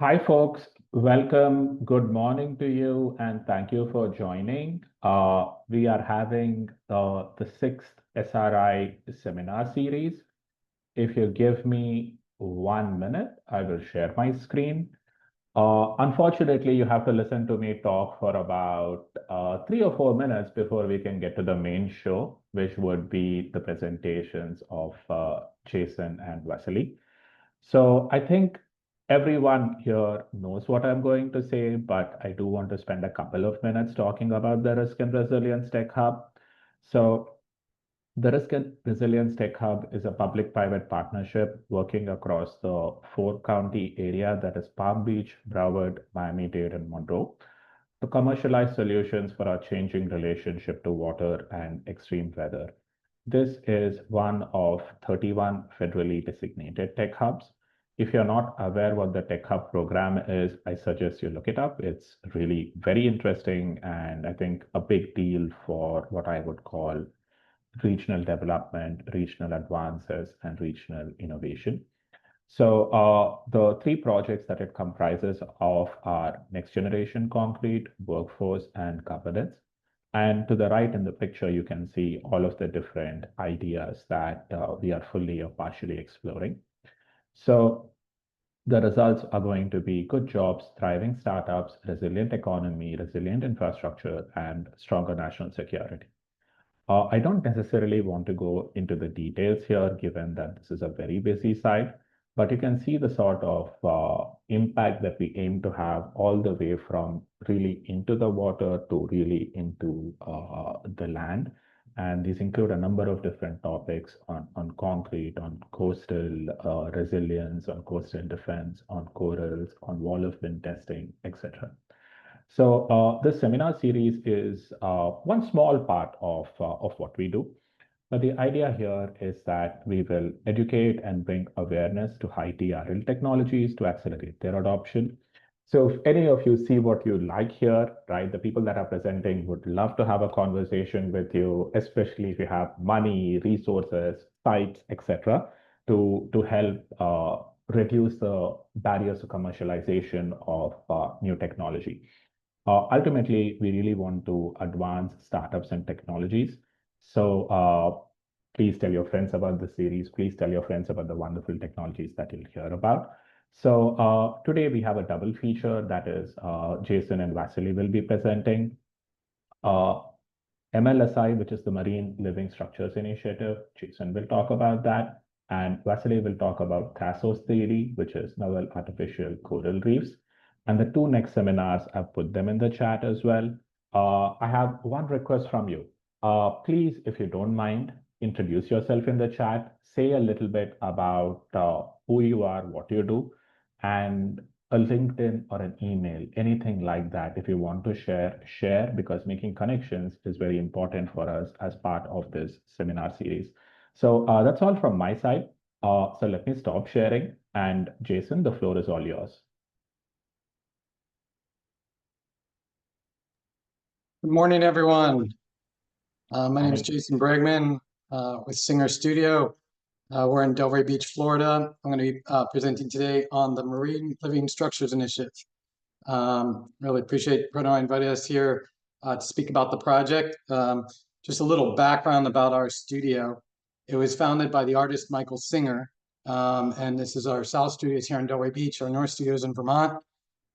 Hi, folks. Welcome. Good morning to you, and thank you for joining. We are having the sixth SRI seminar series. If you give me 1 minute, I will share my screen. Unfortunately, you have to listen to me talk for about 3 or 4 minutes before we can get to the main show, which would be the presentations of Jason and Vasily. So I think everyone here knows what I'm going to say, but I do want to spend a couple of minutes talking about the Risk and Resilience Tech Hub. So the Risk and Resilience Tech Hub is a public-private partnership working across the four-county area that is Palm Beach, Broward, Miami-Dade, and Monroe to commercialize solutions for our changing relationship to water and extreme weather. This is one of 31 federally designated tech hubs. If you're not aware what the Tech Hub program is, I suggest you look it up. It's really very interesting and I think a big deal for what I would call regional development, regional advances, and regional innovation. So the three projects that it comprises of are next generation concrete, workforce, and governance. And to the right in the picture, you can see all of the different ideas that we are fully or partially exploring. So the results are going to be good jobs, thriving startups, resilient economy, resilient infrastructure, and stronger national security. I don't necessarily want to go into the details here, given that this is a very busy site, but you can see the sort of impact that we aim to have all the way from really into the water to really into the land. And these include a number of different topics on concrete, on coastal resilience, on coastal defense, on corals, on wall of wind testing, etc. So this seminar series is one small part of what we do. But the idea here is that we will educate and bring awareness to high TRL technologies to accelerate their adoption. So if any of you see what you like here, right, the people that are presenting would love to have a conversation with you, especially if you have money, resources, sites, etc., to help reduce the barriers to commercialization of new technology. Ultimately, we really want to advance startups and technologies. So please tell your friends about the series. Please tell your friends about the wonderful technologies that you'll hear about. So today we have a double feature that is Jason and Vasily will be presenting. MLSI, which is the Marine Living Structures Initiative. Jason will talk about that. And Vasily will talk about Thrasos3D, which is novel artificial coral reefs. And the two next seminars, I've put them in the chat as well. I have one request from you. Please, if you don't mind, introduce yourself in the chat. Say a little bit about who you are, what you do, and a LinkedIn or an email, anything like that. If you want to share, because making connections is very important for us as part of this seminar series. So that's all from my side. So let me stop sharing. And Jason, the floor is all yours. Good morning, everyone. My name is Jason Bregman with Singer Studio. We're in Delray Beach, Florida. I'm going to be presenting today on the Marine Living Structures Initiative. Really appreciate Bruno inviting us here to speak about the project. Just a little background about our studio. It was founded by the artist Michael Singer, and this is our South Studios here in Delray Beach. Our North Studios in Vermont.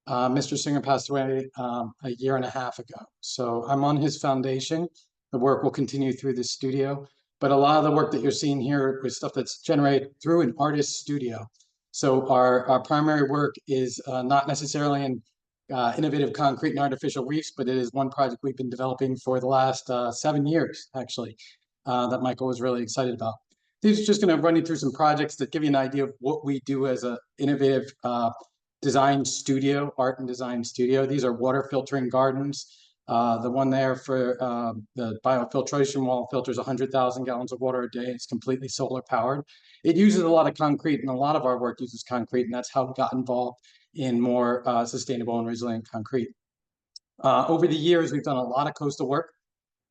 Mr. Singer passed away a year and a half ago. So I'm on his foundation. The work will continue through the studio, but a lot of the work that you're seeing here is stuff that's generated through an artist's studio. So our primary work is not necessarily in innovative concrete and artificial reefs, but it is one project we've been developing for the last 7 years, actually, that Michael was really excited about. These are just going to run you through some projects that give you an idea of what we do as an innovative design studio, art and design studio. These are water filtering gardens. The one there for the biofiltration wall filters 100,000 gallons of water a day. It's completely solar powered. It uses a lot of concrete, and a lot of our work uses concrete, and that's how we got involved in more sustainable and resilient concrete. Over the years, we've done a lot of coastal work,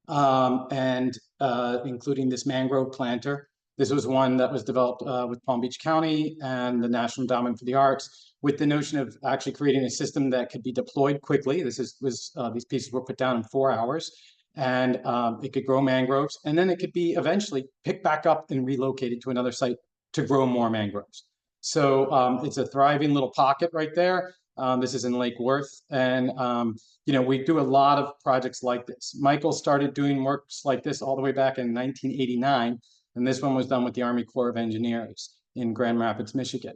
and including this mangrove planter. This was one that was developed with Palm Beach County and the National Endowment for the Arts, with the notion of actually creating a system that could be deployed quickly. These pieces were put down in 4 hours, and it could grow mangroves, and then it could be eventually picked back up and relocated to another site to grow more mangroves. So it's a thriving little pocket right there. This is in Lake Worth, and we do a lot of projects like this. Michael started doing works like this all the way back in 1989, and this one was done with the Army Corps of Engineers in Grand Rapids, Michigan.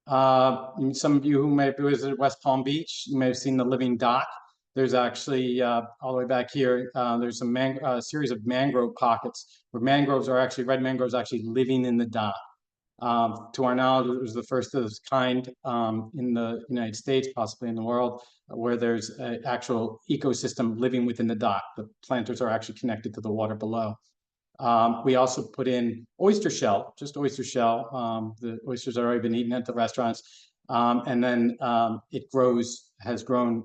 Some of you who may have visited West Palm Beach, you may have seen the living dock. There's actually, all the way back here, there's a series of mangrove pockets where red mangroves actually living in the dock. To our knowledge, it was the first of its kind in the United States, possibly in the world, where there's an actual ecosystem living within the dock. The planters are actually connected to the water below. We also put in oyster shell, just oyster shell. The oysters have already been eaten at the restaurants. And then has grown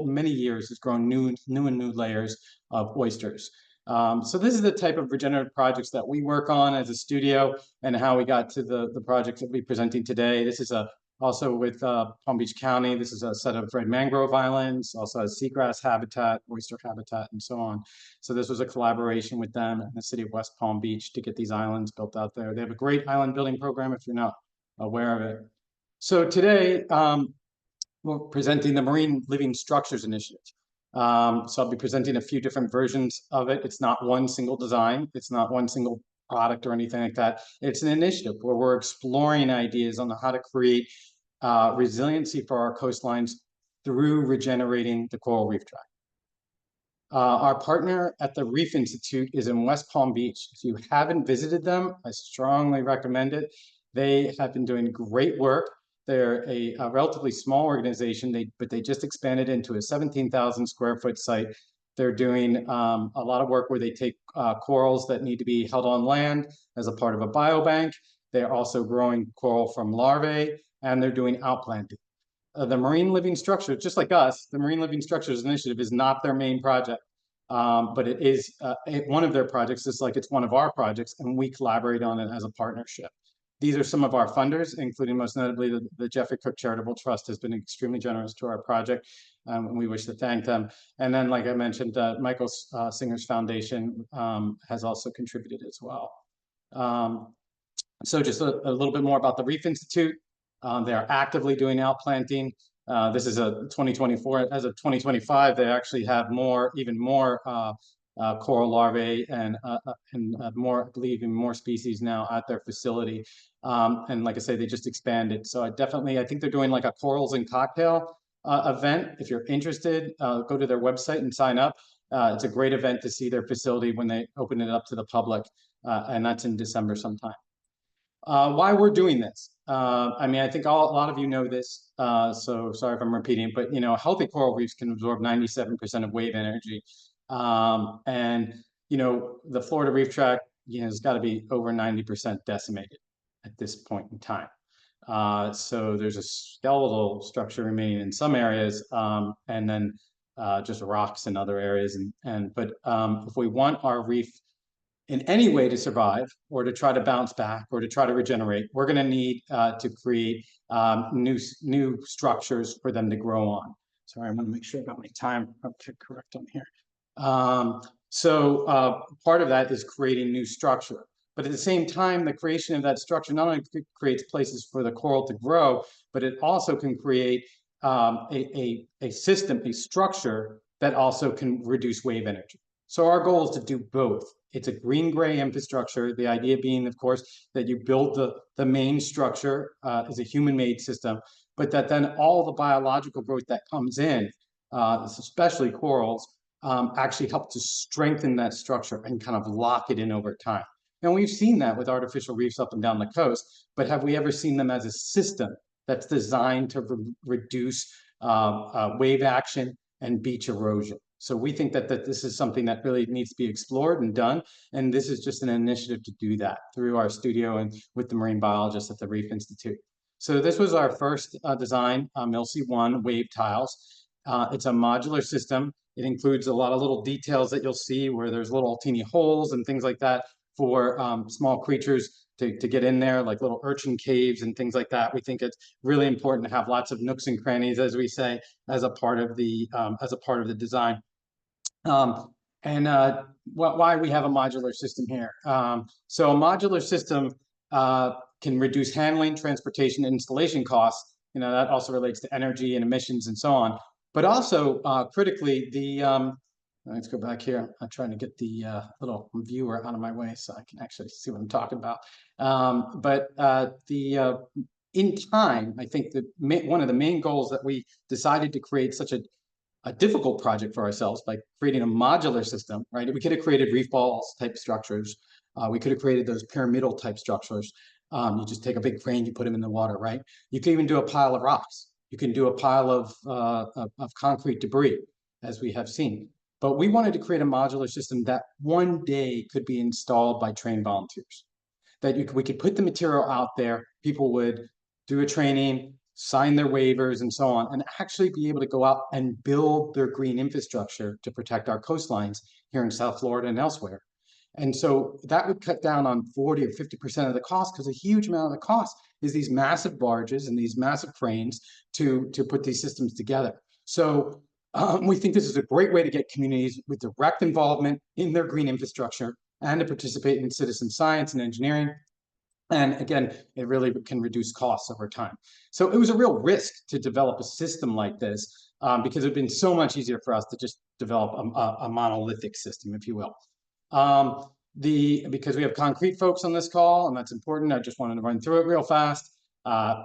many years, has grown new and new layers of oysters. So this is the type of regenerative projects that we work on as a studio, and how we got to the projects that we're presenting today. This is also with Palm Beach County. This is a set of red mangrove islands, also has seagrass habitat, oyster habitat, and so on. So this was a collaboration with them and the city of West Palm Beach to get these islands built out there. They have a great island building program if you're not aware of it. So today, we're presenting the Marine Living Structures Initiative. So I'll be presenting a few different versions of it. It's not one single design. It's not one single product or anything like that. It's an initiative where we're exploring ideas on how to create resiliency for our coastlines through regenerating the coral reef tract. Our partner at the Reef Institute is in West Palm Beach. If you haven't visited them, I strongly recommend it. They have been doing great work. They're a relatively small organization, but they just expanded into a 17,000 square foot site. They're doing a lot of work where they take corals that need to be held on land as a part of a biobank. They're also growing coral from larvae, and they're doing outplanting. The Marine Living Structures, just like us, the Marine Living Structures Initiative is not their main project, but it is one of their projects, just like it's one of our projects, and we collaborate on it as a partnership. These are some of our funders, including most notably the Jeffrey Cook Charitable Trust has been extremely generous to our project, and we wish to thank them. And then, like I mentioned, Michael Singer's Foundation has also contributed as well. So just a little bit more about the Reef Institute. They are actively doing outplanting. This is a 2024. As of 2025, they actually have even more coral larvae and more, I believe, in more species now at their facility. And like I say, they just expanded. So I think they're doing like a corals and cocktail event. If you're interested, go to their website and sign up. It's a great event to see their facility when they open it up to the public, and that's in December sometime. Why we're doing this. I mean, I think a lot of you know this, so sorry if I'm repeating, but healthy coral reefs can absorb 97% of wave energy. And the Florida reef tract has got to be over 90% decimated at this point in time. So there's a skeletal structure remaining in some areas, and then just rocks in other areas. But if we want our reef in any way to survive, or to try to bounce back, or to try to regenerate, we're going to need to create new structures for them to grow on. Sorry, I want to make sure I got my time correct on here. So part of that is creating new structure. But at the same time, the creation of that structure not only creates places for the coral to grow, but it also can create a system, a structure that also can reduce wave energy. So our goal is to do both. It's a green-gray infrastructure, the idea being, of course, that you build the main structure as a human-made system, but that then all the biological growth that comes in, especially corals, actually help to strengthen that structure and kind of lock it in over time. And we've seen that with artificial reefs up and down the coast, but have we ever seen them as a system that's designed to reduce wave action and beach erosion? So we think that this is something that really needs to be explored and done. And this is just an initiative to do that through our studio and with the marine biologists at the Reef Institute. So this was our first design, MILC-1 wave tiles. It's a modular system. It includes a lot of little details that you'll see where there's little teeny holes and things like that for small creatures to get in there, like little urchin caves and things like that. We think it's really important to have lots of nooks and crannies, as we say, as a part of the design. Why we have a modular system here. So a modular system can reduce handling, transportation, and installation costs. That also relates to energy and emissions and so on. But also, critically, let's go back here. I'm trying to get the little viewer out of my way so I can actually see what I'm talking about. In time, I think that one of the main goals that we decided to create such a difficult project for ourselves by creating a modular system, right? We could have created reef balls type structures. We could have created those pyramidal type structures. You just take a big crane, you put them in the water, right? You can even do a pile of rocks. You can do a pile of concrete debris, as we have seen. But we wanted to create a modular system that one day could be installed by trained volunteers. That we could put the material out there, people would do a training, sign their waivers and so on, and actually be able to go out and build their green infrastructure to protect our coastlines here in South Florida and elsewhere. And so that would cut down on 40 or 50% of the cost, because a huge amount of the cost is these massive barges and these massive cranes to put these systems together. So we think this is a great way to get communities with direct involvement in their green infrastructure and to participate in citizen science and engineering. And again, it really can reduce costs over time. So it was a real risk to develop a system like this because it would have been so much easier for us to just develop a monolithic system, if you will. Because we have concrete folks on this call, and that's important, I just wanted to run through it real fast.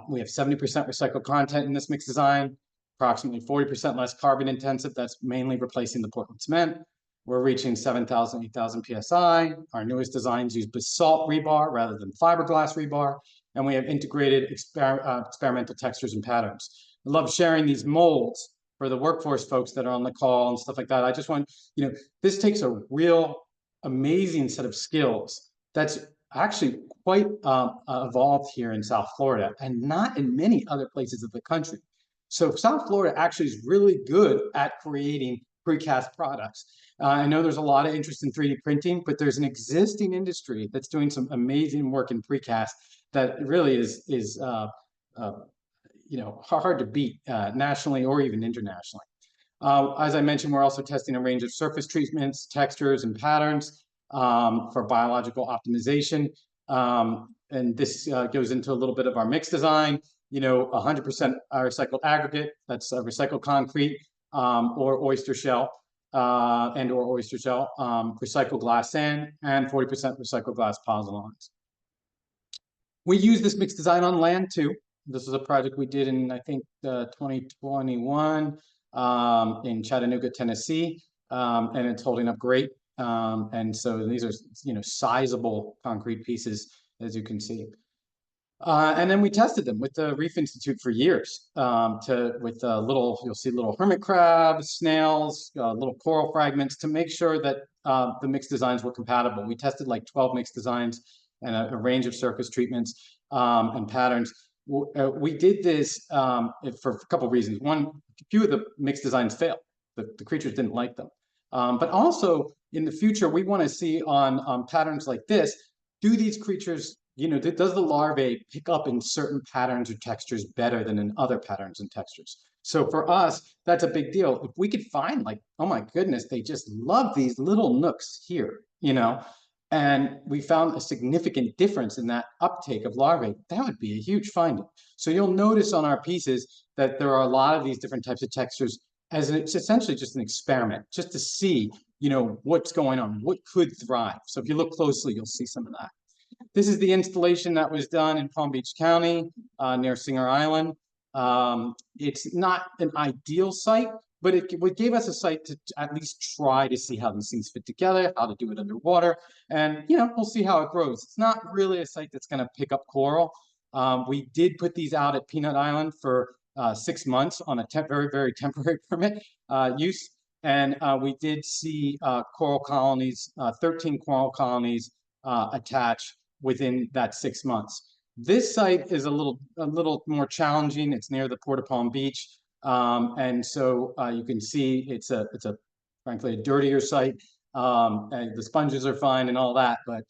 We have 70% recycled content in this mixed design, approximately 40% less carbon intensive. That's mainly replacing the Portland cement. We're reaching 7,000, 8,000 PSI. Our newest designs use basalt rebar rather than fiberglass rebar. And we have integrated experimental textures and patterns. I love sharing these molds for the workforce folks that are on the call and stuff like that. I just want, this takes a real amazing set of skills that's actually quite evolved here in South Florida and not in many other places of the country. So South Florida actually is really good at creating precast products. I know there's a lot of interest in 3D printing, but there's an existing industry that's doing some amazing work in precast that really is hard to beat nationally or even internationally. As I mentioned, we're also testing a range of surface treatments, textures, and patterns for biological optimization. And this goes into a little bit of our mixed design. 100% recycled aggregate, that's recycled concrete or oyster shell. Recycled glass sand, and 40% recycled glass pozzolans. We use this mixed design on land too. This is a project we did in, I think, 2021 in Chattanooga, Tennessee, and it's holding up great. And so these are, sizable concrete pieces, as you can see. And then we tested them with the Reef Institute for years you'll see little hermit crabs, snails, little coral fragments to make sure that the mixed designs were compatible. We tested like 12 mixed designs and a range of surface treatments and patterns. We did this for a couple of reasons. One, a few of the mixed designs failed. The creatures didn't like them. But also in the future, we want to see on patterns like this, do these creatures, does the larvae pick up in certain patterns or textures better than in other patterns and textures? So for us, that's a big deal. If we could find oh my goodness, they just love these little nooks here, and we found a significant difference in that uptake of larvae, that would be a huge finding. So you'll notice on our pieces that there are a lot of these different types of textures it's essentially just an experiment, just to see, what's going on, what could thrive. So if you look closely, you'll see some of that. This is the installation that was done in Palm Beach County near Singer Island. It's not an ideal site, but it gave us a site to at least try to see how these things fit together, how to do it underwater, and we'll see how it grows. It's not really a site that's going to pick up coral. We did put these out at Peanut Island for 6 months on a very, very temporary permit use, and we did see coral colonies, 13 coral colonies attach within that 6 months. This site is a little more challenging. It's near the Port of Palm Beach, and so you can see it's frankly a dirtier site. and the sponges are fine and all that, but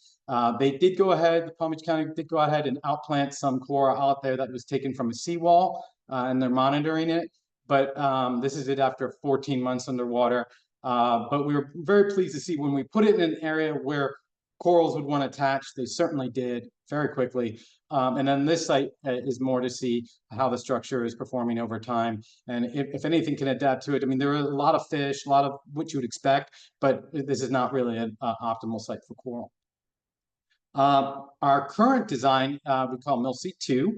they did go ahead, Palm Beach County did go ahead and outplant some coral out there that was taken from a seawall, and they're monitoring it. But this is it after 14 months underwater. But we were very pleased to see when we put it in an area where corals would want to attach, they certainly did very quickly. And then this site is more to see how the structure is performing over time. And if anything can adapt to it, I mean, there are a lot of fish, a lot of what you would expect, but this is not really an optimal site for coral. Our current design, we call MILC2,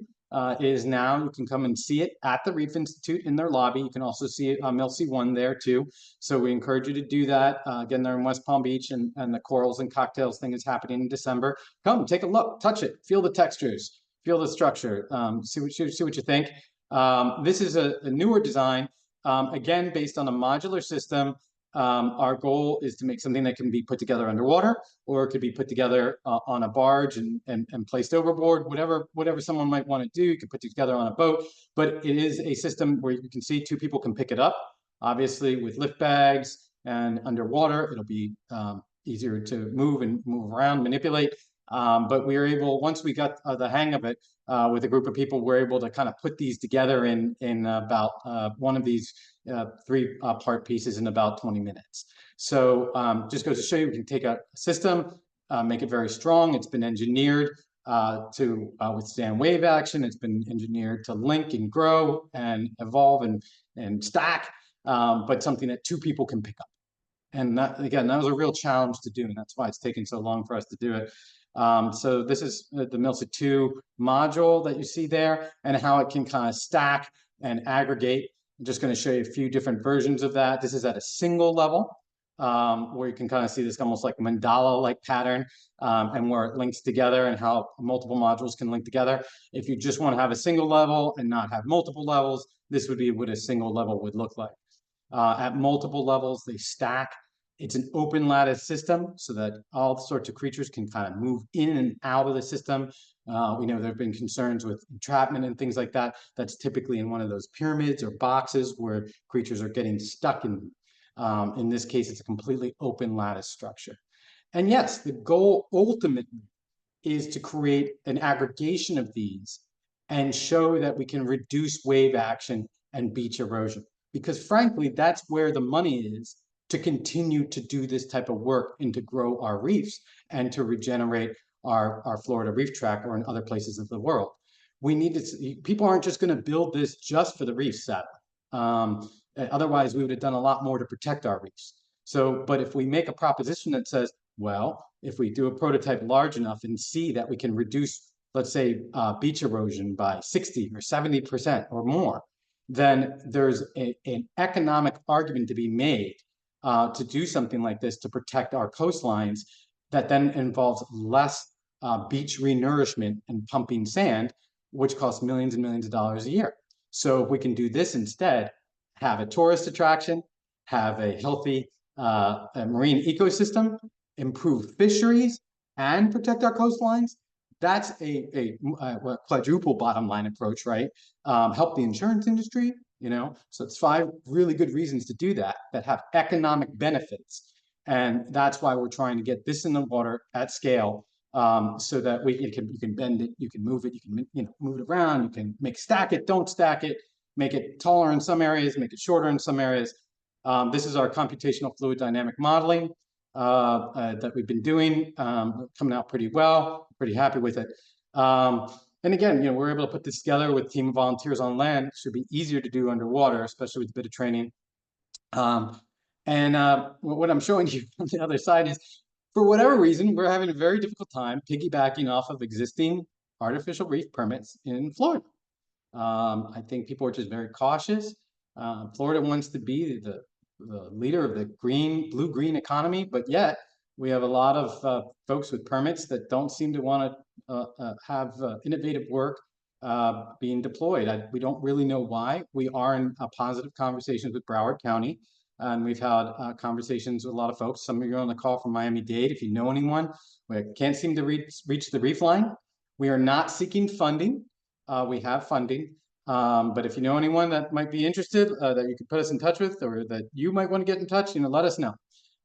is now, you can come and see it at the Reef Institute in their lobby. You can also see it on MILC1 there too. So we encourage you to do that. Again, they're in West Palm Beach, and the Corals and Cocktails thing is happening in December. Come, take a look, touch it, feel the textures, feel the structure, see what you think. This is a newer design, again, based on a modular system. Our goal is to make something that can be put together underwater, or it could be put together on a barge and placed overboard, whatever someone might want to do. You can put it together on a boat, but it is a system where you can see two people can pick it up, obviously with lift bags, and underwater it'll be easier to move around, manipulate. But we were able, once we got the hang of it with a group of people, we're able to kind of put these together in about one of these 3-part pieces in about 20 minutes. So just goes to show you, we can take a system, make it very strong. It's been engineered to withstand wave action. It's been engineered to link and grow and evolve and stack, but something that 2 people can pick up. And that, again, that was a real challenge to do, and that's why it's taken so long for us to do it. So this is the MILC2 module that you see there, and how it can kind of stack and aggregate. I'm just going to show you a few different versions of that. This is at a single level, where you can kind of see this almost like mandala-like pattern, and where it links together and how multiple modules can link together. If you just want to have a single level and not have multiple levels, this would be what a single level would look like. At multiple levels, they stack. It's an open lattice system, so that all sorts of creatures can kind of move in and out of the system. We know there have been concerns with entrapment and things like that. That's typically in one of those pyramids or boxes where creatures are getting stuck in. In this case, it's a completely open lattice structure. And yes, the goal ultimately is to create an aggregation of these and show that we can reduce wave action and beach erosion. Because frankly, that's where the money is, to continue to do this type of work and to grow our reefs and to regenerate our Florida reef tract or in other places of the world. We need to, people aren't just going to build this just for the reefs, sadly. Otherwise, we would have done a lot more to protect our reefs. So, but if we make a proposition that says, well, if we do a prototype large enough and see that we can reduce, let's say, beach erosion by 60 or 70% or more, then there's an economic argument to be made to do something like this to protect our coastlines, that then involves less beach renourishment and pumping sand, which costs millions and millions of dollars a year. So if we can do this instead, have a tourist attraction, have a healthy a marine ecosystem, improve fisheries, and protect our coastlines, that's a quadruple bottom line approach, right? Help the insurance industry, you know, so it's 5 really good reasons to do that have economic benefits. And that's why we're trying to get this in the water at scale, so that you can bend it, you can move it, you can move it around, you can stack it, don't stack it, make it taller in some areas, make it shorter in some areas. This is our computational fluid dynamic modeling that we've been doing, coming out pretty well, pretty happy with it. And again, we're able to put this together with a team of volunteers on land. It should be easier to do underwater, especially with a bit of training. What I'm showing you on the other side is, for whatever reason, we're having a very difficult time piggybacking off of existing artificial reef permits in Florida. I think people are just very cautious. Florida wants to be the leader of the blue-green economy, but yet we have a lot of folks with permits that don't seem to want to have innovative work being deployed. We don't really know why. We are in positive conversations with Broward County, and we've had conversations with a lot of folks. Some of you are on the call from Miami-Dade. If you know anyone, we can't seem to reach the reef line. We are not seeking funding. We have funding. But if you know anyone that might be interested, that you could put us in touch with, or that you might want to get in touch, let us know.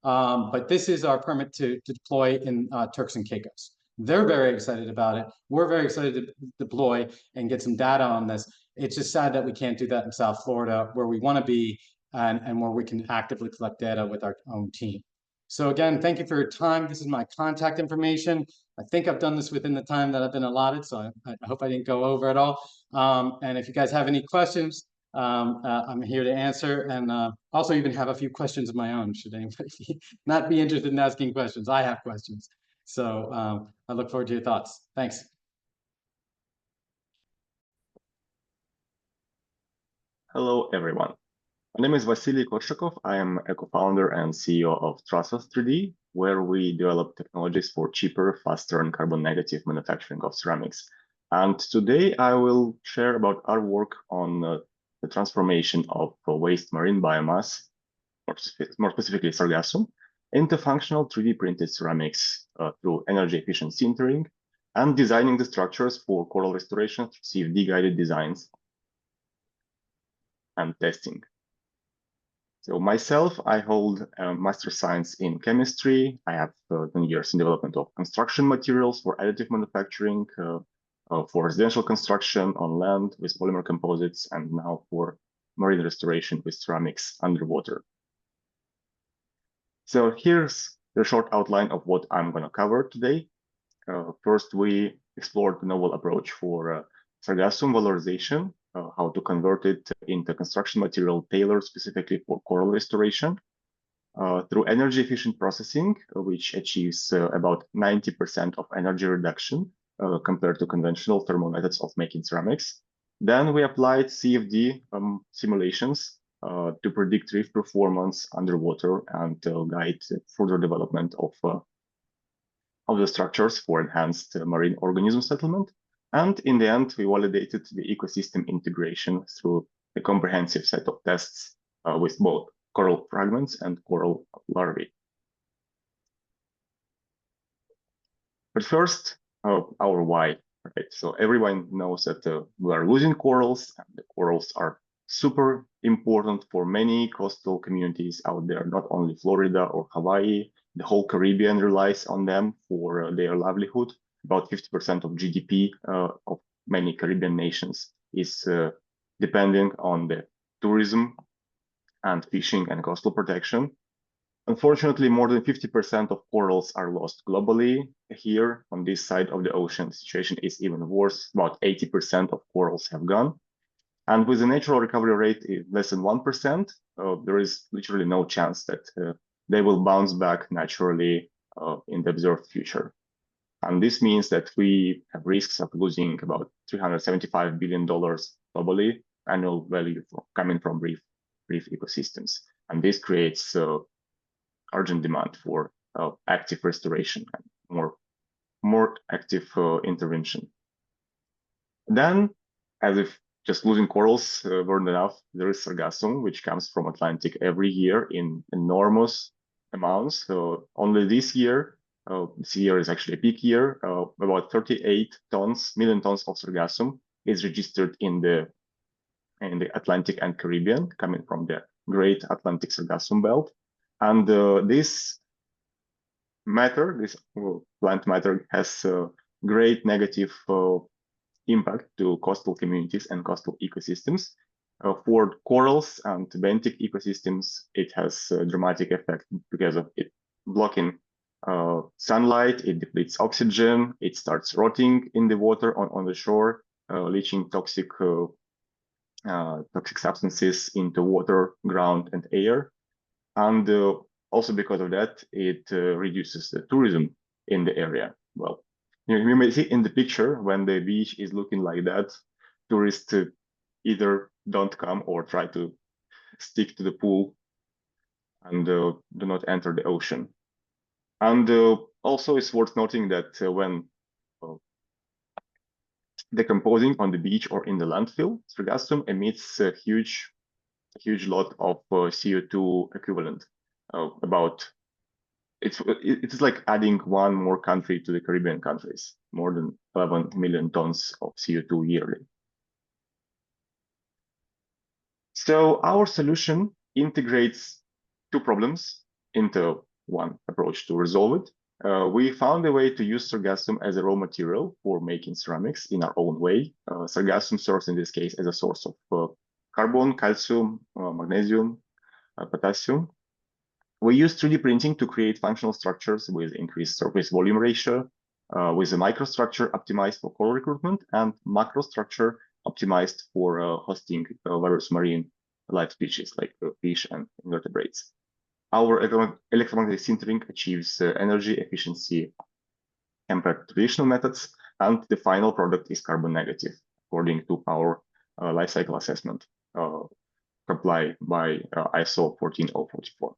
But this is our permit to deploy in Turks and Caicos. They're very excited about it. We're very excited to deploy and get some data on this. It's just sad that we can't do that in South Florida, where we want to be and where we can actively collect data with our own team. So again, thank you for your time. This is my contact information. I think I've done this within the time that I've been allotted, so I hope I didn't go over at all. And if you guys have any questions, I'm here to answer, and also even have a few questions of my own, should anybody not be interested in asking questions. I have questions. So I look forward to your thoughts. Thanks. Hello, everyone. My name is Vasily Korshikov. I am a co-founder and CEO of Thrasos3D, where we develop technologies for cheaper, faster, and carbon negative manufacturing of ceramics. And today I will share about our work on the transformation of waste marine biomass, more specifically sargassum, into functional 3D printed ceramics through energy efficient sintering and designing the structures for coral restoration through CFD guided designs and testing. So myself, I hold a Master Science in Chemistry. I have 10 years in development of construction materials for additive manufacturing, for residential construction on land with polymer composites, and now for marine restoration with ceramics underwater. So here's the short outline of what I'm going to cover today. First, we explored the novel approach for sargassum valorization, how to convert it into construction material tailored specifically for coral restoration through energy efficient processing, which achieves about 90% of energy reduction compared to conventional thermal methods of making ceramics. Then we applied CFD simulations to predict reef performance underwater and guide further development of the structures for enhanced marine organism settlement. And in the end, we validated the ecosystem integration through a comprehensive set of tests with both coral fragments and coral larvae. But first, our why. Right? So everyone knows that we are losing corals, and the corals are super important for many coastal communities out there, not only Florida or Hawaii. The whole Caribbean relies on them for their livelihood. About 50% of GDP of many Caribbean nations is depending on the tourism and fishing and coastal protection. Unfortunately, more than 50% of corals are lost globally. Here on this side of the ocean, the situation is even worse. About 80% of corals have gone. And with the natural recovery rate less than 1%, there is literally no chance that they will bounce back naturally in the observed future. And this means that we have risks of losing about $375 billion globally annual value coming from reef ecosystems. And this creates urgent demand for active restoration and more active intervention. Then, as if just losing corals weren't enough, there is sargassum, which comes from Atlantic every year in enormous amounts. So only this year is actually a peak year, about 38 million tons of sargassum is registered in the Atlantic and Caribbean, coming from the Great Atlantic Sargassum Belt. And this plant matter has great negative impact to coastal communities and coastal ecosystems. For corals and benthic ecosystems, it has a dramatic effect because of it blocking sunlight, it depletes oxygen, it starts rotting in the water on the shore, leaching toxic substances into water, ground, and air. And also because of that, it reduces the tourism in the area. Well, you may see in the picture when the beach is looking like that, tourists either don't come or try to stick to the pool and do not enter the ocean. And also it's worth noting that when decomposing on the beach or in the landfill, sargassum emits a huge lot of CO2 equivalent. It's like adding one more country to the Caribbean countries, more than 11 million tons of CO2 yearly. So our solution integrates two problems into one approach to resolve it. We found a way to use sargassum as a raw material for making ceramics in our own way. Sargassum serves in this case as a source of carbon, calcium, magnesium, potassium. We use 3D printing to create functional structures with increased surface volume ratio, with a microstructure optimized for coral recruitment and macrostructure optimized for hosting various marine life species like fish and invertebrates. Our electromagnetic sintering achieves energy efficiency compared to traditional methods, and the final product is carbon negative, according to our life cycle assessment applied by ISO 14044.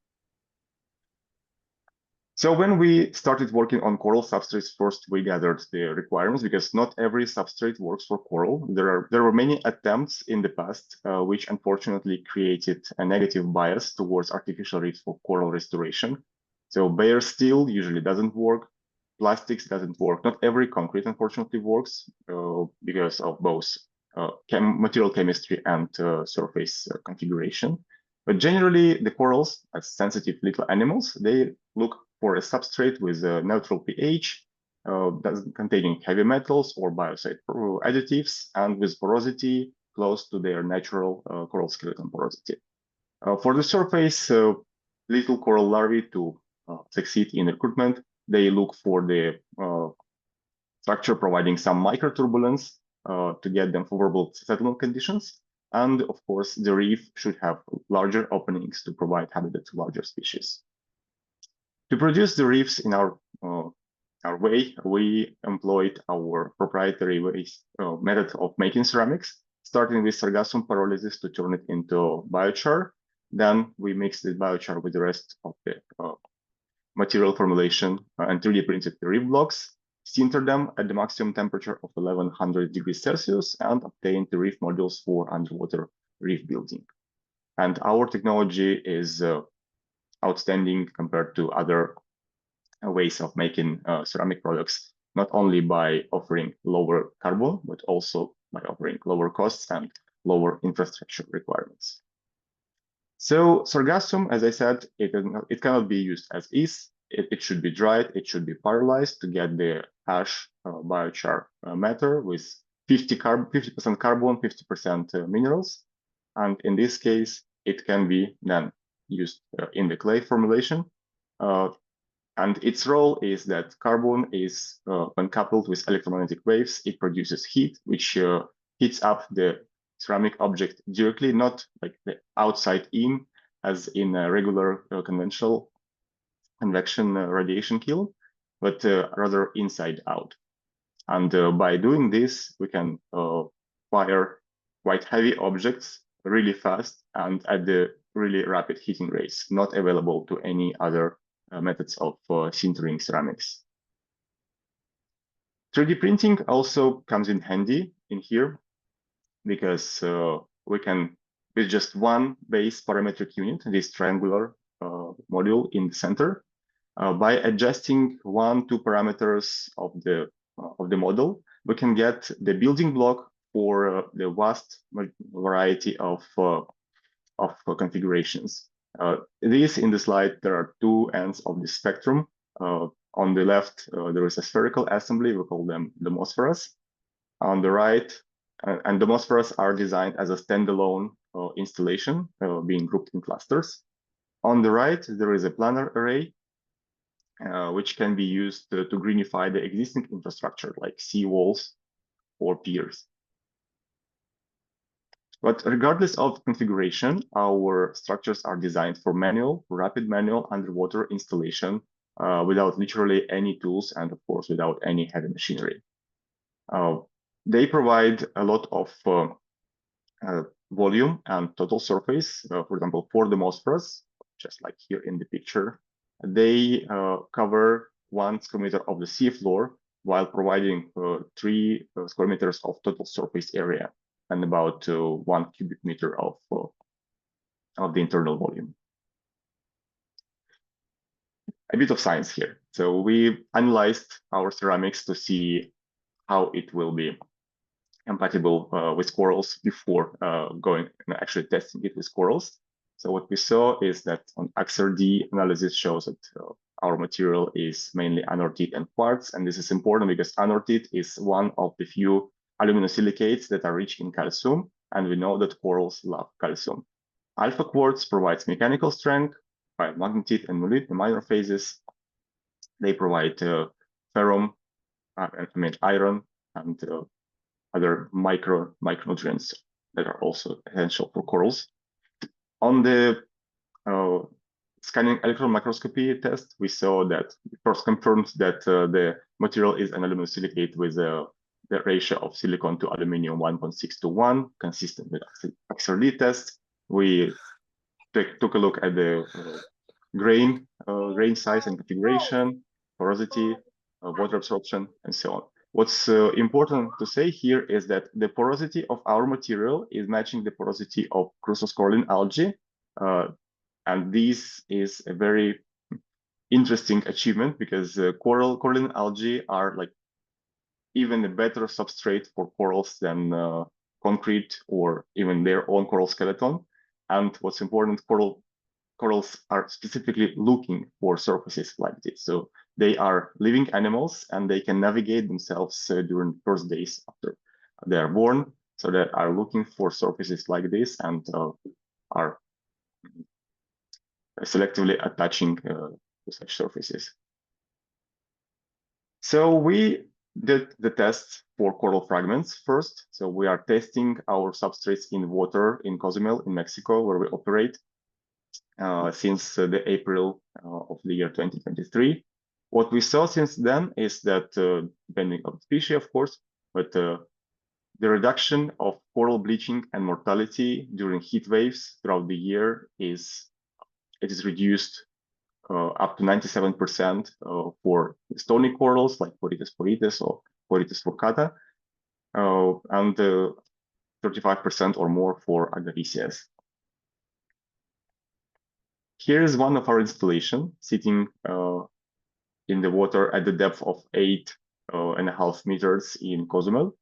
So when we started working on coral substrates, first we gathered the requirements, because not every substrate works for coral. There were many attempts in the past, which unfortunately created a negative bias towards artificial reefs for coral restoration. So bare steel usually doesn't work. Plastics doesn't work. Not every concrete, unfortunately, works because of both material chemistry and surface configuration. But generally, the corals, as sensitive little animals, they look for a substrate with a neutral pH, containing heavy metals or biocide additives, and with porosity close to their natural coral skeleton porosity. For the surface, little coral larvae to succeed in recruitment, they look for the structure providing some microturbulence to get them favorable settlement conditions. And of course, the reef should have larger openings to provide habitat to larger species. To produce the reefs in our way, we employed our proprietary method of making ceramics, starting with sargassum pyrolysis to turn it into biochar. Then we mixed the biochar with the rest of the material formulation and 3D printed the reef blocks, sintered them at the maximum temperature of 1100 degrees Celsius, and obtained the reef modules for underwater reef building. And our technology is outstanding compared to other ways of making ceramic products, not only by offering lower carbon, but also by offering lower costs and lower infrastructure requirements. So sargassum, as I said, it cannot be used as is. It should be dried, it should be pyrolyzed to get the ash biochar matter with 50% carbon, 50% minerals. And in this case, it can be then used in the clay formulation. And its role is that carbon is, when coupled with electromagnetic waves, it produces heat, which heats up the ceramic object directly, not like the outside in, as in a regular conventional convection radiation kiln, but rather inside out. And by doing this, we can fire quite heavy objects really fast and at the really rapid heating rates, not available to any other methods of sintering ceramics. 3D printing also comes in handy in here, because we can, with just one base parametric unit, this triangular module in the center, by adjusting 1-2 parameters of the model, we can get the building block for the vast variety of configurations. This in the slide, there are two ends of the spectrum. On the left, there is a spherical assembly. We call them Demospheras. On the right, and Demospheras are designed as a standalone installation, being grouped in clusters. On the right, there is a planar array, which can be used to greenify the existing infrastructure like seawalls or piers. But regardless of configuration, our structures are designed for rapid manual underwater installation without literally any tools and of course without any heavy machinery. They provide a lot of volume and total surface. For example, for the Demospheras, just like here in the picture, they cover 1 square meter of the seafloor while providing 3 square meters of total surface area and about 1 cubic meter of the internal volume. A bit of science here. So we analyzed our ceramics to see how it will be compatible with corals before going and actually testing it with corals. So what we saw is that on XRD analysis shows that our material is mainly anorthite and quartz, and this is important because anorthite is one of the few aluminosilicates that are rich in calcium, and we know that corals love calcium. Alpha quartz provides mechanical strength, while magnetite and mullite, the minor phases, they provide ferrum, iron, and other micronutrients that are also essential for corals. On the scanning electron microscopy test, we saw that first confirmed that the material is an aluminosilicate with the ratio of silicon to aluminum 1.6 to 1, consistent with XRD test. We took a look at the grain size and configuration, porosity, water absorption, and so on. What's important to say here is that the porosity of our material is matching the porosity of crustaceous algae, and this is a very interesting achievement because coralline algae are like even a better substrate for corals than concrete or even their own coral skeleton. And what's important, corals are specifically looking for surfaces like this. So they are living animals and they can navigate themselves during the first days after they are born. So they are looking for surfaces like this and are selectively attaching to such surfaces. So we did the tests for coral fragments first. So we are testing our substrates in water in Cozumel in Mexico, where we operate since the April of the year 2023. What we saw since then is that, depending on the species, of course, but the reduction of coral bleaching and mortality during heat waves throughout the year is reduced up to 97% for stony corals like Porites porites or Porites furcata, and 35% or more for Agaricées. Here is one of our installation sitting in the water at the depth of 8.5 meters in Cozumel.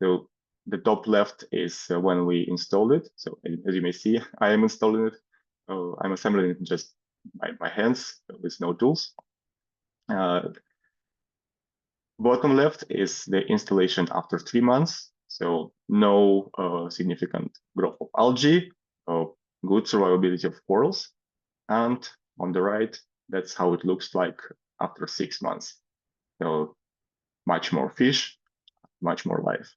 So the top left is when we installed it. So as you may see, I am installing it. I'm assembling it just by my hands with no tools. Bottom left is the installation after 3 months. So no significant growth of algae, good survivability of corals. And on the right, that's how it looks like after 6 months. So much more fish, much more life.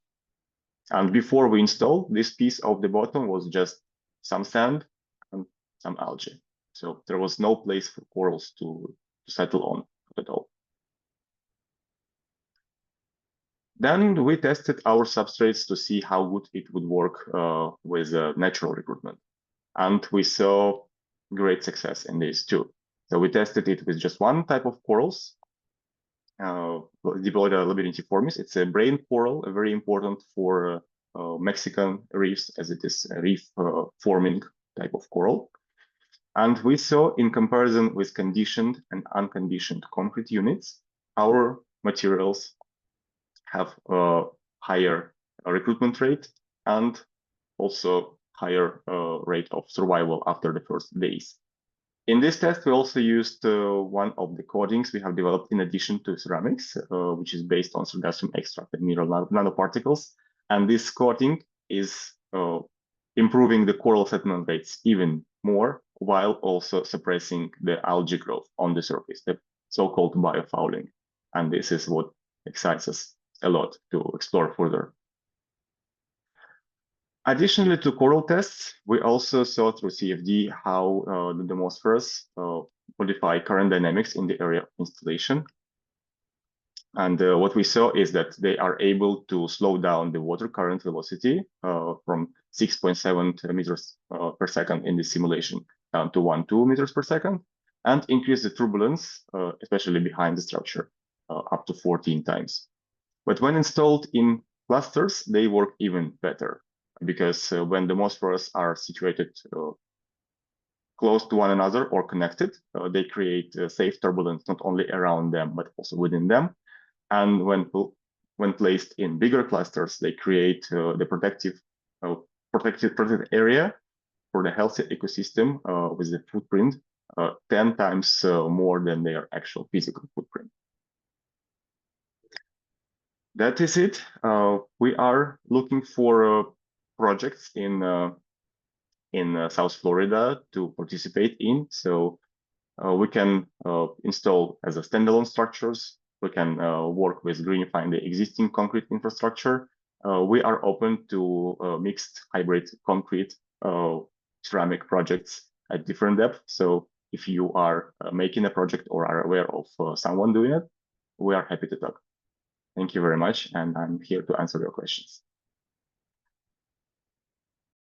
And before we installed, this piece of the bottom was just some sand and some algae. So there was no place for corals to settle on at all. Then we tested our substrates to see how good it would work with natural recruitment. And we saw great success in this too. So we tested it with just one type of corals, Diploida labyrinthiformis. It's a brain coral, very important for Mexican reefs, as it is a reef forming type of coral. And we saw, in comparison with conditioned and unconditioned concrete units, our materials have a higher recruitment rate and also higher rate of survival after the first days. In this test, we also used one of the coatings we have developed in addition to ceramics, which is based on sargassum extract and mineral nanoparticles. And this coating is improving the coral settlement rates even more, while also suppressing the algae growth on the surface, the so-called biofouling. And this is what excites us a lot to explore further. Additionally to coral tests, we also saw through CFD how the Demospheres modify current dynamics in the area of installation. And what we saw is that they are able to slow down the water current velocity from 6.7 meters per second in the simulation down to 1.2 meters per second, and increase the turbulence, especially behind the structure, up to 14 times. But when installed in clusters, they work even better, because when the Demospheres are situated close to one another or connected, they create safe turbulence not only around them, but also within them. And when placed in bigger clusters, they create the protected area for the healthy ecosystem with the footprint 10 times more than their actual physical footprint. That is it. We are looking for projects in South Florida to participate in. So we can install as a standalone structures. We can work with greenifying the existing concrete infrastructure. We are open to mixed hybrid concrete ceramic projects at different depth. So if you are making a project or are aware of someone doing it, we are happy to talk. Thank you very much, and I'm here to answer your questions.